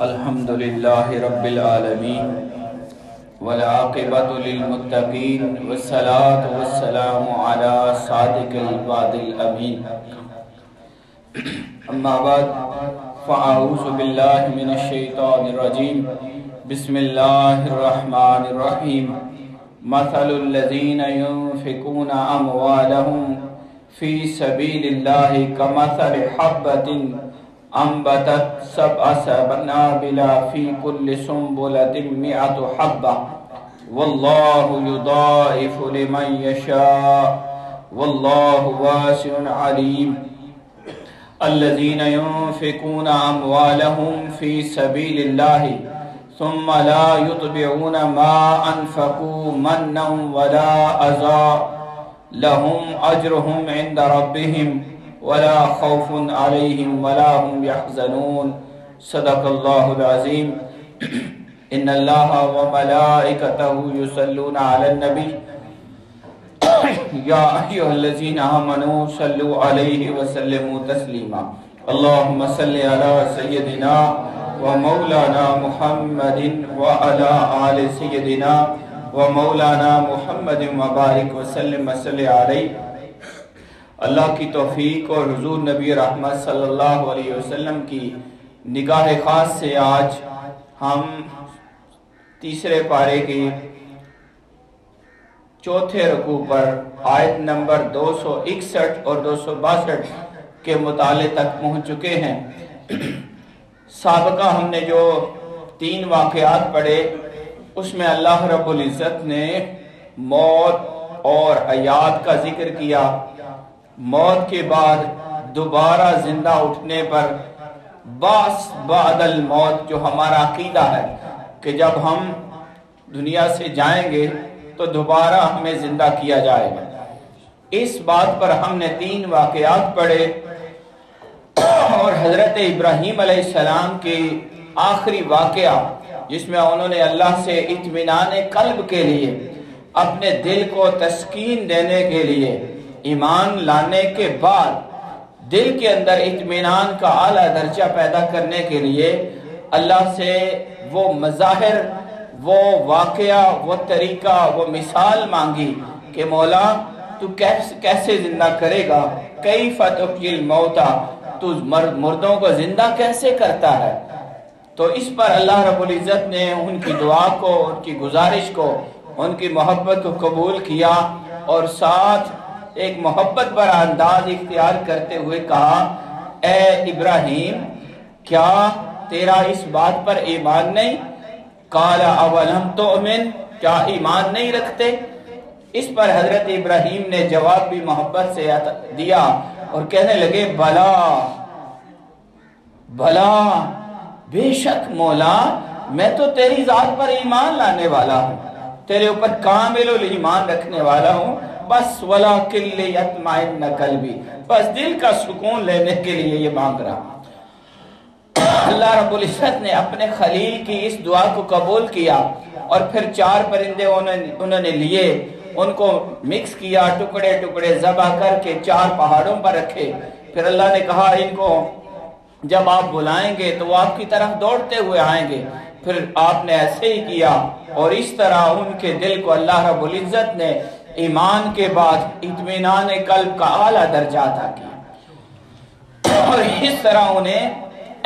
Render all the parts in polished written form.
الحمد للہ رب العالمین والعاقبۃ للمتقین والصلاة والسلام علی صادق الوعد الامین اما بعد فاعوذ باللہ من الشیطان الرجیم بسم اللہ الرحمن الرحیم مثل الذین ينفقون اموالهم فی سبیل اللہ کمثل حبۃ انبتت سبع سنابل فی کل سنبلۃ مئۃ حبۃ واللہ یضاعف لمن یشاء واللہ واسع علیم الذین ينفقون اموالهم فی سبیل اللہ ثم لا يتبعون ما انفقوا منا ولا اذى لهم اجرهم عند ربهم ولا خوف عليهم ولا هم يحزنون صدق الله العظيم ان الله وملائكته يصلون على النبي يا ايها الذين امنوا صلوا عليه وسلموا تسليما اللهم صل على سيدنا ومولانا محمد وعلى آل سيدنا ومولانا محمد وبارک وسلم صلی علیہ۔ اللہ کی توفیق اور حضور نبی رحمت صلی اللہ علیہ وسلم کی نگاہ خاص سے آج ہم تیسرے پارے کے چوتھے رکوع پر آیت نمبر 261 اور 262 کے مطالعے تک پہنچ چکے ہیں۔ سابقہ ہم نے جو 3 واقعات پڑھے اس میں اللہ رب العزت نے موت اور حیات کا ذکر کیا، موت کے بعد دوبارہ زندہ اٹھنے پر بعث بعد الموت، جو ہمارا عقیدہ ہے کہ جب ہم دنیا سے جائیں گے تو دوبارہ ہمیں زندہ کیا جائے گا۔ اس بات پر ہم نے 3 واقعات پڑھے اور حضرت ابراہیم علیہ السلام کی آخری واقعہ جس میں انہوں نے اللہ سے اطمینان قلب کے لیے، اپنے دل کو تسکین دینے کے لیے، ایمان لانے کے بعد دل کے اندر اطمینان کا اعلیٰ درجہ پیدا کرنے کے لیے اللہ سے وہ مظاہر، وہ واقعہ، وہ طریقہ، وہ مثال مانگی کہ مولا تو کیسے زندہ کرے گا، کیف تحیی الموتیٰ، تو مردوں کو زندہ کیسے کرتا ہے۔ تو اس پر اللہ رب العزت نے ان کی دعا کو، ان کی گزارش کو، ان کی محبت کو قبول کیا اور ساتھ ایک محبت بھرا انداز اختیار کرتے ہوئے کہا، اے ابراہیم کیا تیرا اس بات پر ایمان نہیں؟ قال اولم تؤمن، کیا ایمان نہیں رکھتے؟ اس پر حضرت ابراہیم نے جواب بھی محبت سے دیا اور کہنے لگے، بھلا بھلا بے شک مولا میں تو تیری ذات پر ایمان لانے والا ہوں، تیرے اوپر کامل ایمان رکھنے والا ہوں، بس وَلَكِنْ لِيَطْمَئِنَّ قَلْبِي، بس دل کا سکون لینے کے لیے یہ مانگ رہا ہوں۔ اللہ رب العزت نے اپنے خلیل کی اس دعا کو قبول کیا اور پھر 4 پرندے انہوں نے لیے، ان کو مکس کیا، ٹکڑے ٹکڑے ذبح کر کے 4 پہاڑوں پر رکھے۔ پھر اللہ نے کہا ان کو جب آپ بلائیں گے تو وہ آپ کی طرف دوڑتے ہوئے آئیں گے۔ پھر آپ نے ایسے ہی کیا اور اس طرح ان کے دل کو اللہ رب العزت نے ایمان کے بعد اطمینان قلب کا اعلیٰ درجہ عطا کیا اور اس طرح انہیں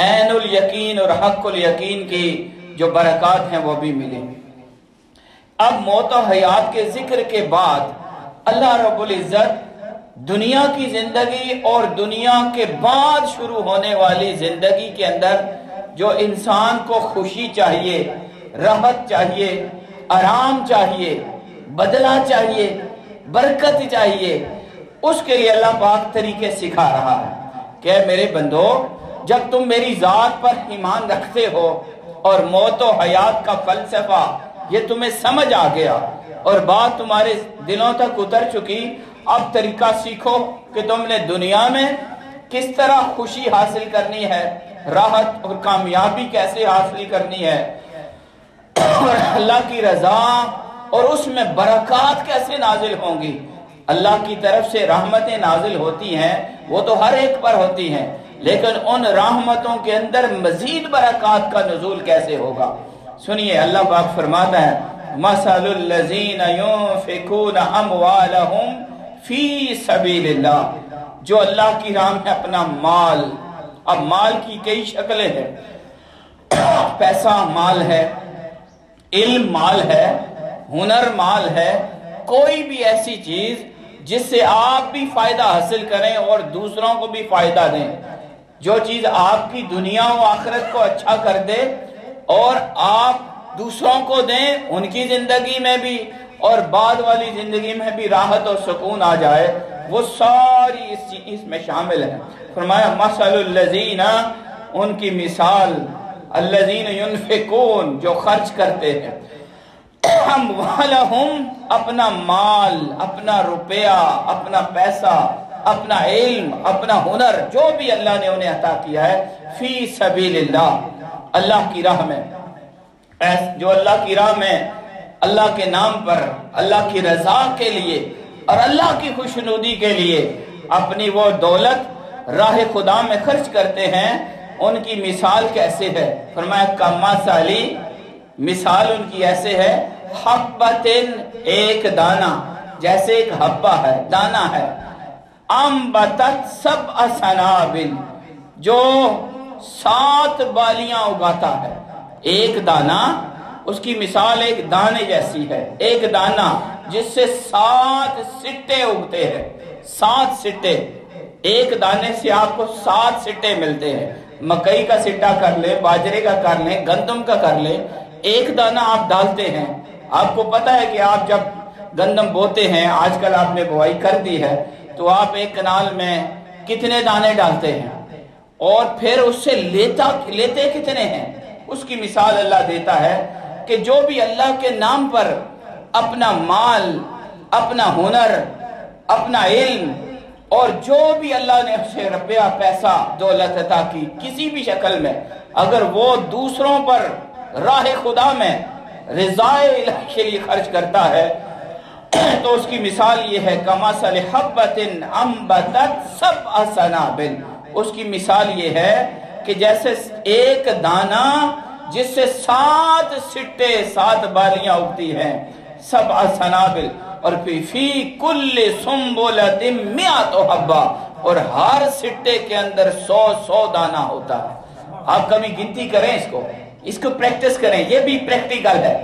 عین الیقین اور حق الیقین کی جو برکات ہیں وہ بھی ملے۔ اب موت و حیات کے ذکر کے بعد اللہ رب العزت دنیا کی زندگی اور دنیا کے بعد شروع ہونے والی زندگی کے اندر جو انسان کو خوشی چاہیے، راحت چاہیے، آرام چاہیے، بدلہ چاہیے، برکت چاہیے، اس کے لیے اللہ پاک طریقے سکھا رہا ہے کہ میرے بندو جب تم میری ذات پر ایمان رکھتے ہو اور موت و حیات کا فلسفہ یہ تمہیں سمجھ آ گیا اور بات تمہارے دلوں تک اتر چکی، اب طریقہ سیکھو کہ تم نے دنیا میں کس طرح خوشی حاصل کرنی ہے، راحت اور کامیابی کیسے حاصل کرنی ہے اور اللہ کی رضا اور اس میں برکات کیسے نازل ہوں گی۔ اللہ کی طرف سے رحمتیں نازل ہوتی ہیں وہ تو ہر ایک پر ہوتی ہیں، لیکن ان رحمتوں کے اندر مزید برکات کا نزول کیسے ہوگا؟ سنیے اللہ پاک فرماتا ہے مثل الذین ينفقون اموالهم فی سبیل اللہ، جو اللہ کی راہ میں اپنا مال، اب مال کی کئی شکلیں ہیں، پیسہ مال ہے، علم مال ہے، ہنر مال ہے، کوئی بھی ایسی چیز جس سے آپ بھی فائدہ حاصل کریں اور دوسروں کو بھی فائدہ دیں، جو چیز آپ کی دنیا و آخرت کو اچھا کر دے اور آپ دوسروں کو دیں، ان کی زندگی میں بھی اور بعد والی زندگی میں بھی راحت اور سکون آ جائے، وہ ساری اس میں شامل ہے۔ فرمایا مثل الذین، ان کی مثال، الذین ينفقون، جو خرچ کرتے ہیں، اموالہم، اپنا مال، اپنا روپیہ، اپنا پیسہ، اپنا علم، اپنا ہنر، جو بھی اللہ نے انہیں عطا کیا ہے، فی سبیل اللہ، اللہ کی راہ میں، جو اللہ کی راہ میں اللہ کے نام پر، اللہ کی رضا کے لیے اور اللہ کی خوشنودی کے لیے اپنی وہ دولت راہ خدا میں خرچ کرتے ہیں، ان کی مثال کیسے ہے؟ فرمایا کمثلی، مثال ان کی ایسے ہے، حبتن، ایک دانہ، جیسے ایک حبہ ہے، دانہ ہے، انبتت سبع سنابل، جو 7 بالیاں اگاتا ہے، ایک دانہ، اس کی مثال ایک دانے جیسی ہے، ایک دانہ جس سے 7 سٹے اگتے ہیں، 7 سٹے، ایک دانے سے آپ کو 7 سٹے ملتے ہیں، مکئی کا سٹا کر لیں، باجرے کا کر لیں، گندم کا کر لیں، ایک دانہ آپ ڈالتے ہیں، آپ کو پتا ہے کہ آپ جب گندم بوتے ہیں، آج کل آپ نے بوائی کر دی ہے، تو آپ ایک کنال میں کتنے دانے ڈالتے ہیں اور پھر اس سے لیتے کتنے ہیں؟ اس کی مثال اللہ دیتا ہے کہ جو بھی اللہ کے نام پر اپنا مال، اپنا ہنر، اپنا علم اور جو بھی اللہ نے اسے روپیہ، پیسہ، دولت عطا کی کسی بھی شکل میں، اگر وہ دوسروں پر راہ خدا میں رضا الہی کے لیے خرچ کرتا ہے تو اس کی مثال یہ ہے کمثل حبۃ انبتت سبع سنابل، اس کی مثال یہ ہے کہ جیسے ایک دانہ جس سے 7 سٹے، 7 بالیاں اگتی ہیں، سبع سنابل، اور فی کل سنبلۃ مئۃ حبہ، اور ہر سٹے کے اندر 100 دانہ ہوتا ہے۔ آپ کبھی گنتی کریں اس کو پریکٹس کریں، یہ بھی پریکٹیکل ہے،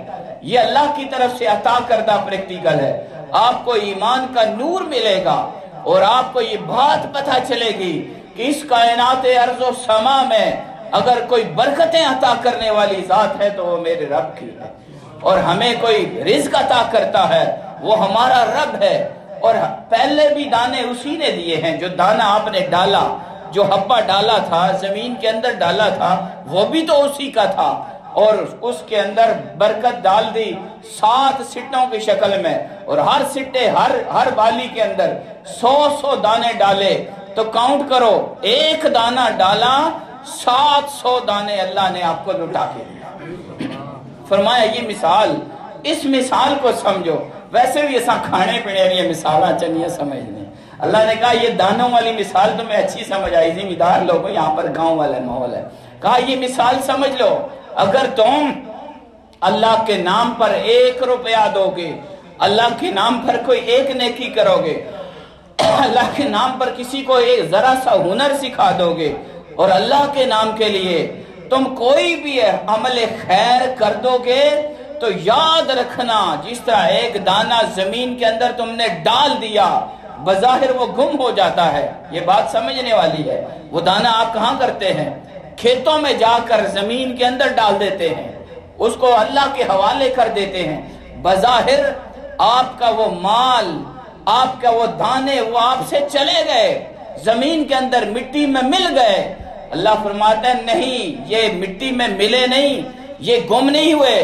یہ اللہ کی طرف سے عطا کردہ پریکٹیکل ہے۔ آپ کو ایمان کا نور ملے گا اور آپ کو یہ بات پتہ چلے گی کہ اس کائنات ارض و سما میں اگر کوئی برکتیں عطا کرنے والی ذات ہے تو وہ میرے رب کی ہے، اور ہمیں کوئی رزق عطا کرتا ہے وہ ہمارا رب ہے، اور پہلے بھی دانے اسی نے دیے ہیں، جو دانہ آپ نے ڈالا، جو حبہ ڈالا تھا، زمین کے اندر ڈالا تھا، وہ بھی تو اسی کا تھا، اور اس کے اندر برکت ڈال دی 7 سٹوں کی شکل میں، اور ہر سٹے، ہر بالی کے اندر 100 دانے ڈالے، تو کاؤنٹ کرو، ایک دانہ ڈالا، 700 دانے اللہ نے آپ کو لٹا کے دیا۔ فرمایا یہ مثال، اس مثال کو سمجھو، ویسے بھی ایسا کھانے پینے والی مثالیں چنیاں سمجھنے، اللہ نے کہا یہ دانوں والی مثال تمہیں اچھی سمجھ آئی، زمیندار لوگوں، یہاں پر گاؤں والا ماحول ہے، کہا یہ مثال سمجھ لو، اگر تم اللہ کے نام پر 1 روپیہ دو گے، اللہ کے نام پر کوئی 1 نیکی کرو گے، اللہ کے نام پر کسی کو ایک ذرا سا ہنر سکھا دو گے، اور اللہ کے نام کے لیے تم کوئی بھی عمل خیر کر دو گے، تو یاد رکھنا جس طرح ایک دانہ زمین کے اندر تم نے ڈال دیا، بظاہر وہ گم ہو جاتا ہے، یہ بات سمجھنے والی ہے، وہ دانہ آپ کہاں کرتے ہیں؟ کھیتوں میں جا کر زمین کے اندر ڈال دیتے ہیں، اس کو اللہ کے حوالے کر دیتے ہیں، بظاہر آپ کا وہ مال، آپ کا وہ دانے، وہ آپ سے چلے گئے، زمین کے اندر مٹی میں مل گئے۔ اللہ فرماتا ہے نہیں، یہ مٹی میں ملے نہیں، یہ گم نہیں ہوئے،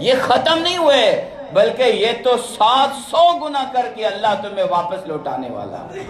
یہ ختم نہیں ہوئے، بلکہ یہ تو 700 گنا کر کے اللہ تمہیں واپس لوٹانے والا ہے۔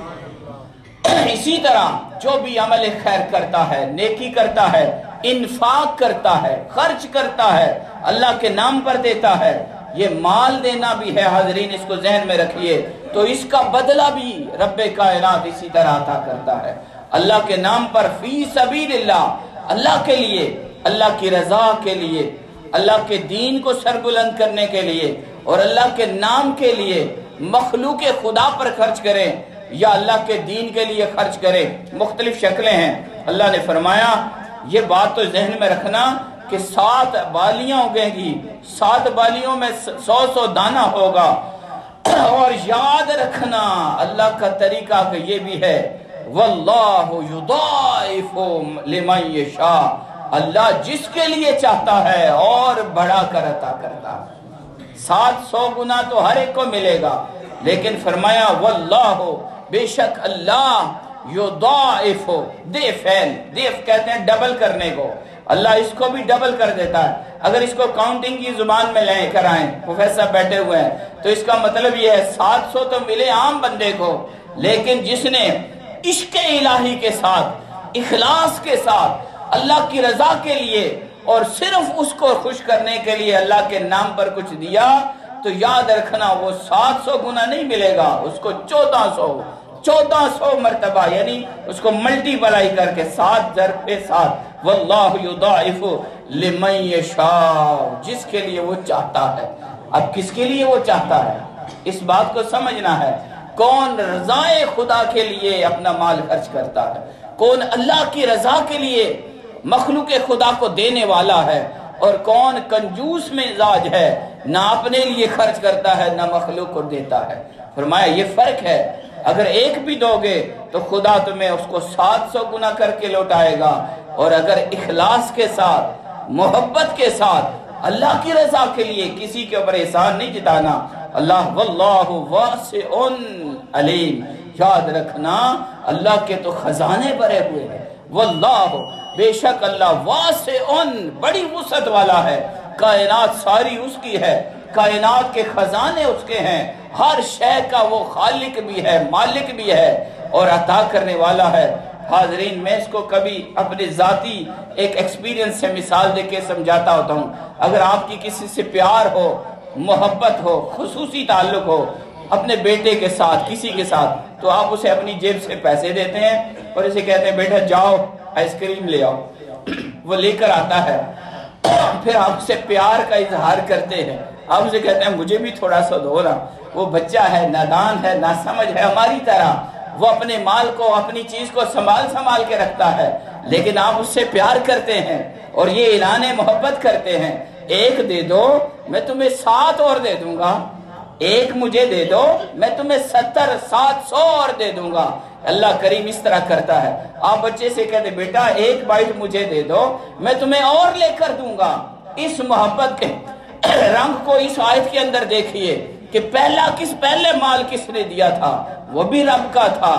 اسی طرح جو بھی عمل خیر کرتا ہے، نیکی کرتا ہے، انفاق کرتا ہے، خرچ کرتا ہے، اللہ کے نام پر دیتا ہے، یہ مال دینا بھی ہے، حاضرین اس کو ذہن میں رکھیے، تو اس کا بدلہ بھی رب کائنات اسی طرح عطا کرتا ہے۔ اللہ کے نام پر فی سبیل اللہ، اللہ کے لیے، اللہ کی رضا کے لیے، اللہ کے دین کو سربلند کرنے کے لیے اور اللہ کے نام کے لیے مخلوق خدا پر خرچ کریں یا اللہ کے دین کے لیے خرچ کریں، مختلف شکلیں ہیں۔ اللہ نے فرمایا یہ بات تو ذہن میں رکھنا کہ 7 بالیاں اگیں گی، 7 بالیوں میں 100 دانہ ہوگا، اور یاد رکھنا اللہ کا طریقہ کہ یہ بھی ہے واللہ یضاعف لمن یشاء، اللہ جس کے لیے چاہتا ہے اور بڑھا کر عطا کرتا ہے۔ 700 گنا تو ہر ایک کو ملے گا، لیکن فرمایا واللہ بے شک اللہ یضاعف، ضعفین، ضعف کہتے ہیں ڈبل کرنے کو، اللہ اس کو بھی ڈبل کر دیتا ہے۔ اگر اس کو کاؤنٹنگ کی زبان میں لے کر آئیں، پروفیسر بیٹھے ہوئے ہیں، تو اس کا مطلب یہ ہے 700 تو ملے عام بندے کو، لیکن جس نے عشق الہی کے ساتھ، اخلاص کے ساتھ، اللہ کی رضا کے لیے اور صرف اس کو خوش کرنے کے لیے اللہ کے نام پر کچھ دیا، تو یاد رکھنا وہ 700 گنا نہیں ملے گا، اس کو 1400 مرتبہ، یعنی اس کو ملٹی پلائی کر کے 7 ضرب پہ 7، واللہ یضاعف لمن یشاء، جس کے لیے وہ چاہتا ہے۔ اب کس کے لیے وہ چاہتا ہے اس بات کو سمجھنا ہے، کون رضائے خدا کے لیے اپنا مال خرچ کرتا ہے، کون اللہ کی رضا کے لیے مخلوق خدا کو دینے والا ہے، اور کون کنجوس مزاج ہے، نہ اپنے لیے خرچ کرتا ہے نہ مخلوق کو دیتا ہے۔ فرمایا یہ فرق ہے، اگر ایک بھی دو گے تو خدا تمہیں اس کو 700 گنا کر کے لوٹائے گا، اور اگر اخلاص کے ساتھ، محبت کے ساتھ، اللہ کی رضا کے لیے کسی کے اوپر احسان نہیں جتانا، اللہ واللہ واسع علیم، یاد رکھنا اللہ کے تو خزانے بھرے ہوئے ہیں، واللہ بے شک اللہ واسع، بڑی وسعت والا ہے، کائنات ساری اس کی ہے، کائنات کے خزانے اس کے ہیں، ہر شے کا وہ خالق بھی ہے، مالک بھی ہے اور عطا کرنے والا ہے۔ حاضرین میں اس کو کبھی اپنے ذاتی ایک ایکسپیرینس سے مثال دے کے سمجھاتا ہوتا ہوں، اگر آپ کی کسی سے پیار ہو، محبت ہو، خصوصی تعلق ہو اپنے بیٹے کے ساتھ، کسی کے ساتھ، تو آپ اسے اپنی جیب سے پیسے دیتے ہیں اور اسے کہتے ہیں بیٹا جاؤ آئس کریم لے آؤ، وہ لے کر آتا ہے، پھر آپ اسے پیار کا اظہار کرتے ہیں، آپ اسے کہتے ہیں مجھے بھی تھوڑا سا دو نا۔ وہ بچہ ہے، نادان ہے، ناسمجھ ہے، ہماری طرح وہ اپنے مال کو، اپنی چیز کو سنبھال کے رکھتا ہے، لیکن آپ اس سے پیار کرتے ہیں اور یہ اعلان محبت کرتے ہیں، ایک دے دو میں تمہیں 7 اور دے دوں گا، ایک مجھے دے دو میں تمہیں 70 700 اور دے دوں گا۔ اللہ کریم اس طرح کرتا ہے، آپ بچے سے کہتے بیٹا ایک بائٹ مجھے دے دو میں تمہیں اور لے کر دوں گا۔ اس محبت کے رنگ کو اس آیت کے اندر دیکھیے کہ پہلے مال کس نے دیا تھا، وہ بھی رب کا تھا،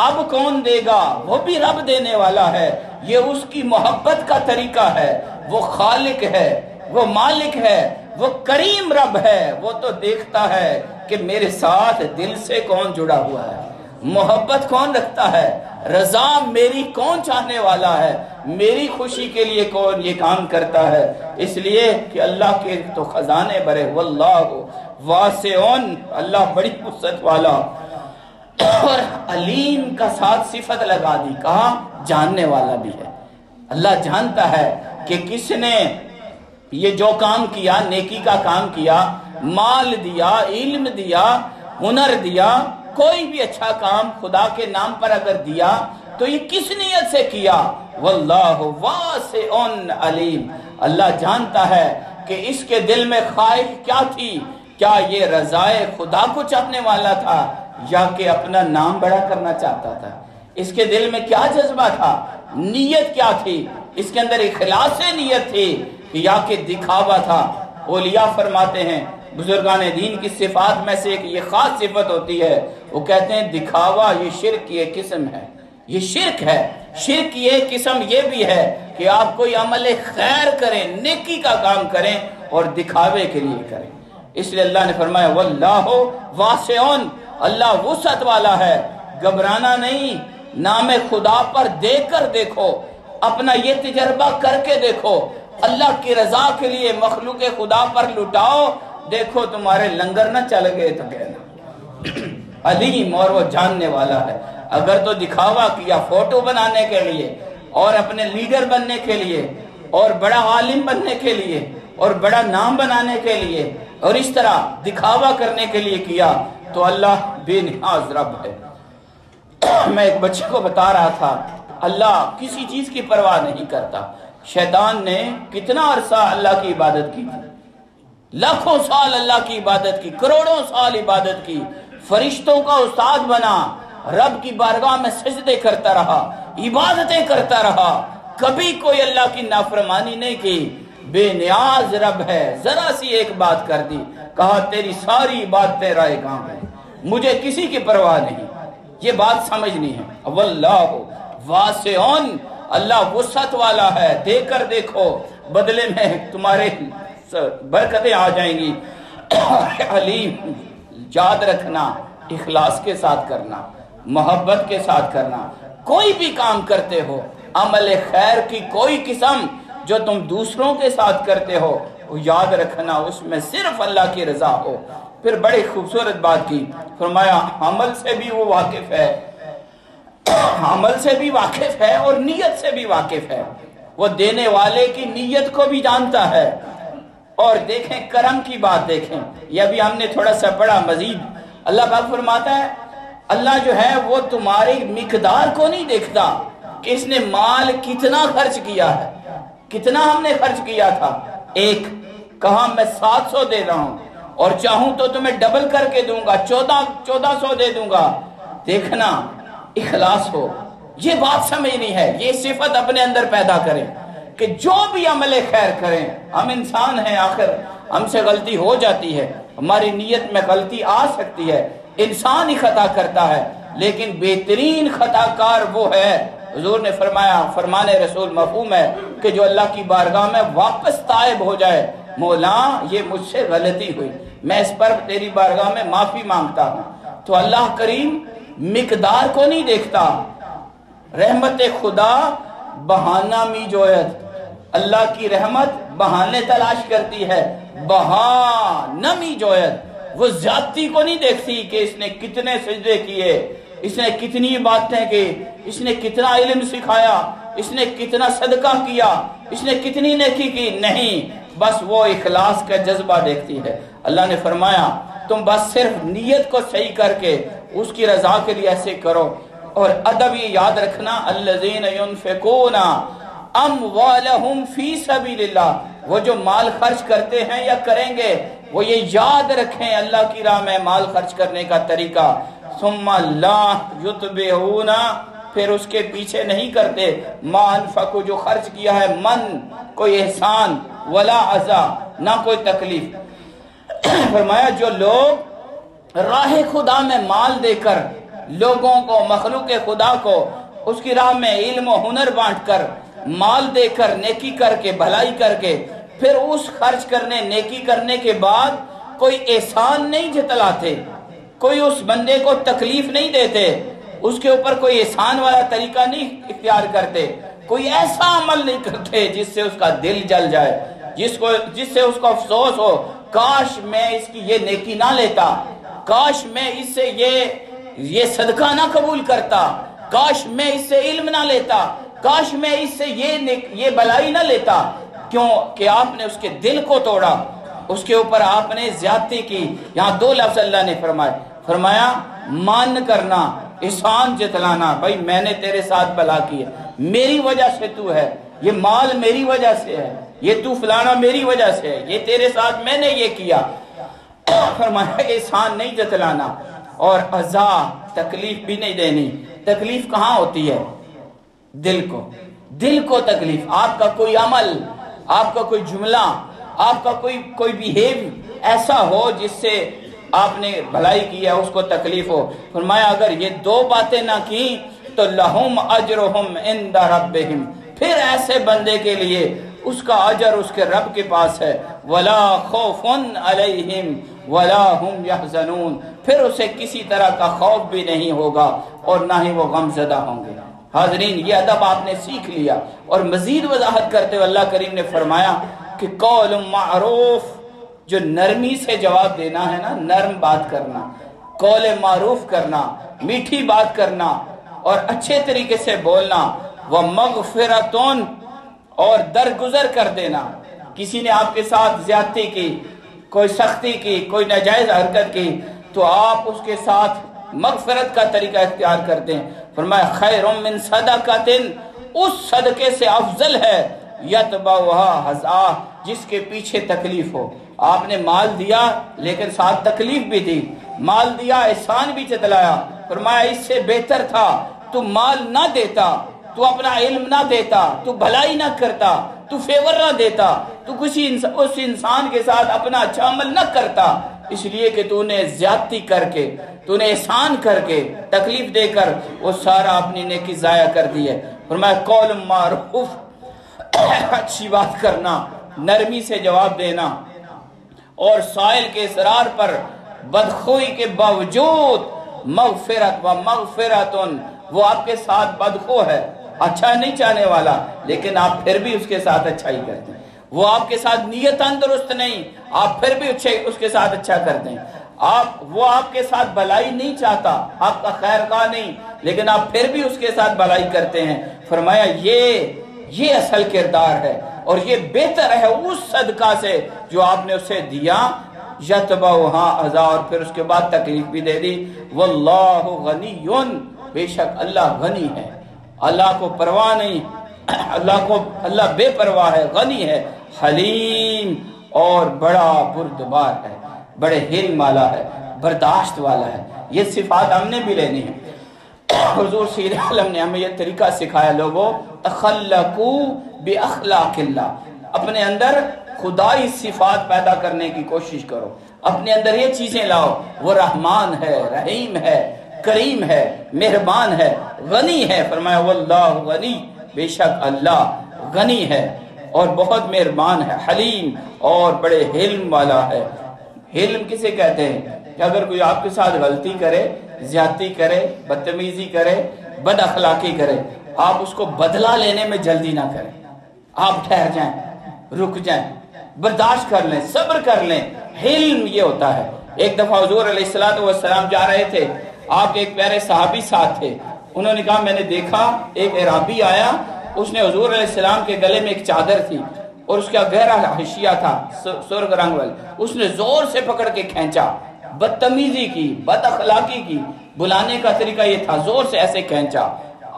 اب کون دے گا، وہ بھی رب دینے والا ہے، یہ اس کی محبت کا طریقہ ہے، وہ خالق ہے، وہ مالک ہے، وہ کریم رب ہے، وہ تو دیکھتا ہے کہ میرے ساتھ دل سے کون جڑا ہوا ہے، محبت کون رکھتا ہے، رضا میری کون چاہنے والا ہے، میری خوشی کے لیے کون یہ کام کرتا ہے، اس لیے کہ اللہ کے تو خزانے بھرے، واللہ واسع، اللہ بڑی وسعت والا، اور علیم کا ساتھ صفت لگا دی، کہا جاننے والا بھی ہے، اللہ جانتا ہے کہ کس نے یہ جو کام کیا، نیکی کا کام کیا، مال دیا، علم دیا، ہنر دیا، کوئی بھی اچھا کام خدا کے نام پر اگر دیا تو یہ کس نیت سے کیا، واللہ واسع علیم، اللہ جانتا ہے کہ اس کے دل میں خواہش کیا تھی، کیا یہ رضائے خدا کو چاہنے والا تھا یا کہ اپنا نام بڑا کرنا چاہتا تھا، اس کے دل میں کیا جذبہ تھا، نیت کیا تھی، اس کے اندر اخلاص نیت تھی یا کہ دکھاوا تھا۔ اولیاء فرماتے ہیں، بزرگان دین کی صفات میں سے ایک یہ خاص صفت ہوتی ہے، وہ کہتے ہیں دکھاوا یہ شرک کی ایک قسم ہے، یہ شرک ہے، شرک کی ایک قسم یہ بھی ہے کہ آپ کوئی عمل خیر کریں، نیکی کا کام کریں اور دکھاوے کے لیے کریں، اس لیے اللہ نے فرمایا واللہ واسع، اللہ وسعت والا ہے، گھبرانا نہیں، نام خدا پر دے کر دیکھو، اپنا یہ تجربہ کر کے دیکھو، اللہ کی رضا کے لیے مخلوق خدا پر لٹاؤ، دیکھو تمہارے لنگر نہ چل گئے تو کہنا، علیم اور وہ جاننے والا ہے۔ اگر تو دکھاوا کیا فوٹو بنانے کے لیے اور اپنے لیڈر بننے کے لیے اور بڑا عالم بننے کے لیے اور بڑا نام بنانے کے لیے اور اس طرح دکھاوا کرنے کے لیے کیا تو اللہ بے نیاز رب ہے۔ میں ایک بچے کو بتا رہا تھا اللہ کسی چیز کی پرواہ نہیں کرتا۔ شیطان نے کتنا عرصہ اللہ کی عبادت کی تھی، لاکھوں سال اللہ کی عبادت کی، کروڑوں سال عبادت کی، فرشتوں کا استاد بنا، رب کی بارگاہ میں سجدے کرتا رہا، عبادتیں کرتا رہا، کبھی کوئی اللہ کی نافرمانی نہیں کی۔ بے نیاز رب ہے، ذرا سی ایک بات کر دی، کہا تیری ساری عبادتیں رائے گاہ ہیں، مجھے کسی کی پرواہ نہیں۔ یہ بات سمجھنی ہے۔ واللہ واسعون، اللہ وسعت والا ہے، دے کر دیکھو بدلے میں تمہارے برکتیں آ جائیں گی۔ علیم، یاد رکھنا اخلاص کے ساتھ کرنا، محبت کے ساتھ کرنا۔ کوئی بھی کام کرتے ہو، عمل خیر کی کوئی قسم جو تم دوسروں کے ساتھ کرتے ہو، وہ یاد رکھنا اس میں صرف اللہ کی رضا ہو۔ پھر بڑی خوبصورت بات کی، فرمایا عمل سے بھی وہ واقف ہے، عمل سے بھی واقف ہے اور نیت سے بھی واقف ہے، وہ دینے والے کی نیت کو بھی جانتا ہے۔ اور دیکھیں کرم کی بات دیکھیں، یہ ابھی ہم نے تھوڑا سا پڑھا مزید، اللہ پاک فرماتا ہے اللہ جو ہے وہ تمہاری مقدار کو نہیں دیکھتا کہ اس نے مال کتنا خرچ کیا ہے، کتنا ہم نے خرچ کیا تھا۔ ایک کہا میں 700 دے رہا ہوں اور چاہوں تو تمہیں ڈبل کر کے دوں گا، 1400 دے دوں گا۔ دیکھنا اخلاص ہو، یہ بات سمجھنی ہے، یہ صفت اپنے اندر پیدا کریں کہ جو بھی عمل خیر کریں، ہم انسان ہیں، آخر ہم سے غلطی ہو جاتی ہے، ہماری نیت میں غلطی آ سکتی ہے، انسان ہی خطا کرتا ہے، لیکن بہترین خطا کار وہ ہے، حضور نے فرمایا، فرمان رسول مفہوم ہے کہ جو اللہ کی بارگاہ میں واپس تائب ہو جائے، مولا یہ مجھ سے غلطی ہوئی، میں اس پر تیری بارگاہ میں معافی مانگتا ہوں۔ تو اللہ کریم مقدار کو نہیں دیکھتا۔ رحمت خدا بہانہ می جوید، اللہ کی رحمت بہانے تلاش کرتی ہے، بہانہ می جوید، وہ زیادتی کو نہیں دیکھتی کہ اس نے کتنے سجدے کیے، اس نے کتنی باتیں کی، اس نے کتنا علم سکھایا، اس نے کتنا صدقہ کیا، اس نے کتنی نیکی کی، نہیں، بس وہ اخلاص کا جذبہ دیکھتی ہے۔ اللہ نے فرمایا تم بس صرف نیت کو صحیح کر کے اس کی رضا کے لیے ایسے کرو۔ اور ادب یہ یاد رکھنا، الذین ينفقون اموالہم فی سبیل اللہ، وہ جو مال خرچ کرتے ہیں یا کریں گے، وہ یہ یاد رکھیں اللہ کی راہ میں مال خرچ کرنے کا طریقہ، ثم لا یتبعون، پھر اس کے پیچھے نہیں کرتے، ما انفقوا، جو خرچ کیا ہے، من کوئی احسان، ولا عزا، نہ کوئی تکلیف۔ فرمایا جو لوگ راہ خدا میں مال دے کر لوگوں کو، مخلوق خدا کو اس کی راہ میں علم و ہنر بانٹ کر، مال دے کر، نیکی کر کے، بھلائی کر کے، پھر اس خرچ کرنے، نیکی کرنے کے بعد کوئی احسان نہیں جتلاتے، کوئی اس بندے کو تکلیف نہیں دیتے، اس کے اوپر کوئی احسان والا طریقہ نہیں اختیار کرتے، کوئی ایسا عمل نہیں کرتے جس سے اس کا دل جل جائے، جس سے اس کو افسوس ہو، کاش میں اس کی یہ نیکی نہ لیتا، کاش میں اس سے یہ صدقہ نہ قبول کرتا، کاش میں اس سے علم نہ لیتا، کاش میں اس سے یہ بلائی نہ لیتا۔ کیوں کہ آپ نے اس کے دل کو توڑا، اس کے اوپر آپ نے زیادتی کی۔ یہاں دو لفظ اللہ نے فرمایا مان کرنا، احسان جتلانا، بھائی میں نے تیرے ساتھ بلا کی ہے، میری وجہ سے تو ہے، یہ مال میری وجہ سے ہے، یہ تو فلانا میری وجہ سے ہے، یہ تیرے ساتھ میں نے یہ کیا۔ فرمایا احسان نہیں جتلانا، اور عزا، تکلیف بھی نہیں دینی۔ تکلیف کہاں ہوتی ہے؟ دل کو تکلیف۔ آپ کا کوئی عمل، آپ کا کوئی جملہ، آپ کا کوئی بیہیو ایسا ہو جس سے آپ نے بھلائی کی ہے، اس کو تکلیف ہو۔ فرمایا اگر یہ دو باتیں نہ کی تو لہم اجرہم عند ربہم، پھر ایسے بندے کے لیے اس کا اجر اس کے رب کے پاس ہے، ولا خوف علیہم ولا ہم یحزنون، پھر اسے کسی طرح کا خوف بھی نہیں ہوگا اور نہ ہی وہ غم زدہ ہوں گے۔ حاضرین یہ ادب آپ نے سیکھ لیا، اور مزید وضاحت کرتے ہوئے اللہ کریم نے فرمایا کہ قول معروف، جو نرمی سے جواب دینا ہے نا، نرم بات کرنا، قول معروف کرنا، میٹھی بات کرنا، اور اچھے طریقے سے بولنا، وَمَغْفِرَةٌ اور درگزر کر دینا۔ کسی نے آپ کے ساتھ زیادتی کی، کوئی سختی کی، کوئی ناجائز حرکت کی، تو آپ اس کے ساتھ مغفرت کا طریقہ اختیار کرتے ہیں۔ فرمایا خَيْرٌ مِّن صَدَقَةٍ اس صدقے سے افضل ہے يَتْبَعُهَا حَزْآ جس کے پیچھے تکلیف ہو۔ آپ نے مال دیا لیکن ساتھ تکلیف بھی دی، مال دیا احسان بھی جتلایا، فرمایا اس سے بہتر تھا تو مال نہ دیتا، تو اپنا علم نہ دیتا، تو بھلائی نہ کرتا، تو فیور نہ دیتا، تو کسی اس انسان کے ساتھ اپنا اچھا عمل نہ کرتا، اس لیے کہ تو نے زیادتی کر کے، تو نے احسان کر کے، تکلیف دے کر وہ سارا اپنی نیکی ضائع کر دی ہے۔ فرمایا قول معروف اچھی بات کرنا، نرمی سے جواب دینا، اور سائل کے اصرار پر بدخوئی کے باوجود مغفرت و مغفرتن وہ آپ کے ساتھ بدخو ہے، اچھا نہیں چاہنے والا، لیکن آپ پھر بھی اس کے ساتھ اچھائی کرتے ہیں۔ وہ آپ کے ساتھ نیت درست نہیں، آپ پھر بھی اس کے ساتھ اچھا کرتے ہیں۔ وہ آپ کے ساتھ بھلائی نہیں چاہتا، آپ کا خیر خواہ نہیں، لیکن آپ پھر بھی اس کے ساتھ بھلائی کرتے ہیں۔ فرمایا یہ اصل کردار ہے، اور یہ بہتر ہے اس صدقہ سے جو آپ نے اسے دیا، یتبعہا اذا اور پھر اس کے بعد تکلیف بھی دے دی۔ واللہ غنی بے شک اللہ غنی ہے، اللہ کو پرواہ نہیں، اللہ بے پرواہ ہے، غنی ہے، حلیم اور بڑا بردبار ہے، بڑے حلم والا ہے، برداشت والا ہے۔ یہ صفات ہم نے بھی لینی ہے۔ حضور صلی اللہ علیہ وسلم نے ہمیں یہ طریقہ سکھایا، لوگوں تخلقوا باخلاق اللہ، اپنے اندر خدائی صفات پیدا کرنے کی کوشش کرو، اپنے اندر یہ چیزیں لاؤ۔ وہ رحمان ہے، رحیم ہے، کریم ہے، مہربان ہے، غنی ہے۔ فرمایا واللہ غنی بے شک اللہ غنی ہے اور بہت مہربان ہے، حلیم اور بڑے حلم والا ہے۔ حلم کسے کہتے ہیں کہ اگر کوئی آپ کے ساتھ غلطی کرے، زیادتی کرے، بدتمیزی کرے، بد اخلاقی کرے، آپ اس کو بدلہ لینے میں جلدی نہ کریں، آپ ٹھہر جائیں، رک جائیں، برداشت کر لیں، صبر کر لیں۔ حلم یہ ہوتا ہے۔ ایک دفعہ حضور علیہ السلام جا رہے تھے، آپ کے ایک پیارے صحابی ساتھ تھے، انہوں نے کہا میں نے دیکھا ایک اعرابی آیا، اس نے حضور علیہ السلام کے گلے میں ایک چادر تھی اور اس کا گہرا حشیہ تھا سرخ رنگ والا، اس نے زور سے پکڑ کے کھینچا، بدتمیزی کی، بد اخلاقی کی، بلانے کا طریقہ یہ تھا، زور سے ایسے کھینچا،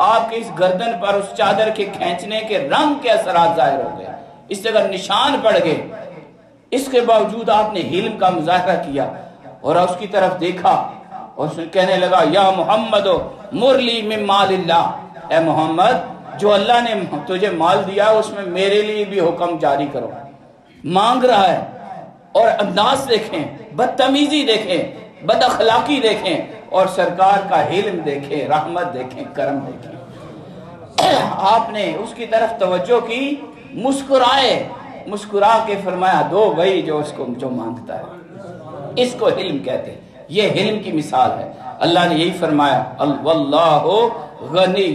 آپ کے اس گردن پر اس چادر کے کھینچنے کے رنگ کے اثرات ظاہر ہو گئے، اس جگہ نشان پڑ گئے۔ اس کے باوجود آپ نے حلم کا مظاہرہ کیا اور اس کی طرف دیکھا اور کہنے لگا یا محمد مرلی من مال اللہ، اے محمد جو اللہ نے تجھے مال دیا اس میں میرے لیے بھی حکم جاری کرو۔ مانگ رہا ہے، اور انداز دیکھیں، بدتمیزی دیکھیں، بد اخلاقی دیکھیں، اور سرکار کا حلم دیکھیں، رحمت دیکھیں، کرم دیکھیں۔ آپ نے اس کی طرف توجہ کی، مسکرا کے فرمایا دو بھائی جو مانگتا ہے، اس کو حلم کہتے ہیں۔ یہ حلم کی مثال ہے۔ اللہ نے یہی فرمایا واللہ غنی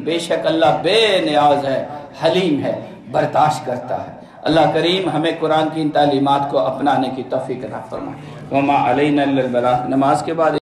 بے شک اللہ بے نیاز ہے، حلیم ہے، برداشت کرتا ہے۔ اللہ کریم ہمیں قرآن کی ان تعلیمات کو اپنانے کی توفیق عطا فرمائے۔ وما علینا الا البلاغ۔ نماز کے بعد